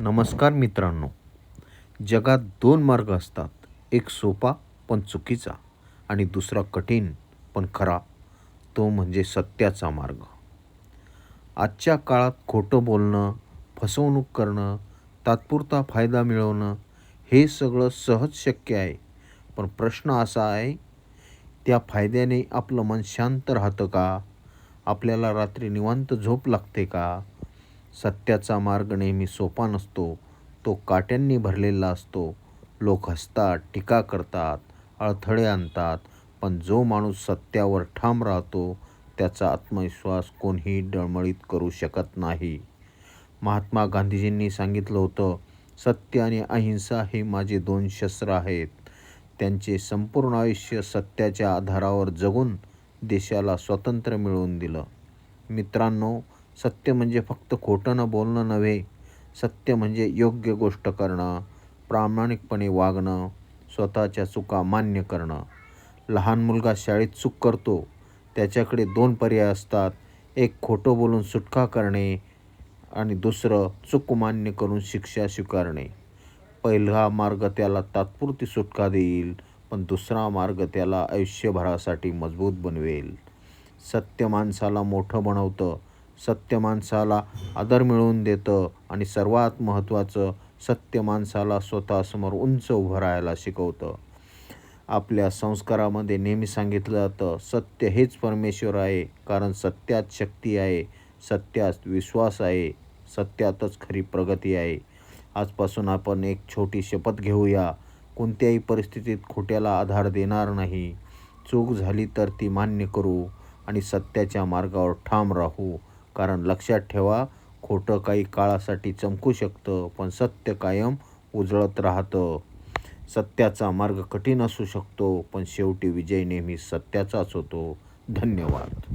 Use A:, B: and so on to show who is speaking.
A: नमस्कार मित्रांनो. जगात दोन मार्ग असतात. एक सोपा पण चुकीचा आणि दुसरा कठीण पण खरा. तो म्हणजे सत्याचा मार्ग. आजच्या काळात खोटं बोलणं, फसवणूक करणं, तात्पुरता फायदा मिळवणं हे सगळं सहज शक्य आहे. पण प्रश्न असा आहे, त्या फायद्याने आपलं मन शांत राहतं का? आपल्याला रात्री निवांत झोप लागते का? सत्याचा मार्ग नेहमी सोपा नसतो. तो काट्यांनी भरलेला असतो. लोक हसतात, टीका करतात, अडथळे आणतात. पण जो माणूस सत्यावर ठाम राहतो त्याचा आत्मविश्वास कोणीही डळमळीत करू शकत नाही. महात्मा गांधीजींनी सांगितलं होतं, सत्य आणि अहिंसा हे माझे दोन शस्त्र आहेत. त्यांचे संपूर्ण आयुष्य सत्याच्या आधारावर जगून देशाला स्वातंत्र्य मिळवून दिलं. मित्रांनो, सत्य म्हणजे फक्त खोटं न बोलणं नव्हे. सत्य म्हणजे योग्य गोष्ट करणं, प्रामाणिकपणे वागणं, स्वतःच्या चुका मान्य करणं. लहान मुलगा शाळेत चूक करतो. त्याच्याकडे दोन पर्याय असतात. एक, खोटं बोलून सुटका करणे आणि दुसरं, चूक मान्य करून शिक्षा स्वीकारणे. पहिला मार्ग त्याला तात्पुरती सुटका देईल, पण दुसरा मार्ग त्याला आयुष्यभरासाठी मजबूत बनवेल. सत्य माणसाला मोठं बनवतं. सत्य माणसाला आदर मिळवून देतं आणि सर्वात महत्त्वाचं, सत्य माणसाला स्वतःसमोर उंच उभं राहायला शिकवतं. आपल्या संस्कारामध्ये नेहमी सांगितलं जातं, सत्य हेच परमेश्वर आहे. कारण सत्यात शक्ती आहे, सत्यात विश्वास आहे, सत्यातच खरी प्रगती आहे. आजपासून आपण एक छोटी शपथ घेऊया. कोणत्याही परिस्थितीत खोट्याला आधार देणार नाही. चूक झाली तर ती मान्य करू आणि सत्याच्या मार्गावर ठाम राहू. कारण लक्षात ठेवा, खोटं काही काळासाठी चमकू शकतं, पण सत्य कायम उजळत राहतं. सत्याचा मार्ग कठीण असू शकतो, पण शेवटी विजय नेहमी सत्याचाच होतो. धन्यवाद.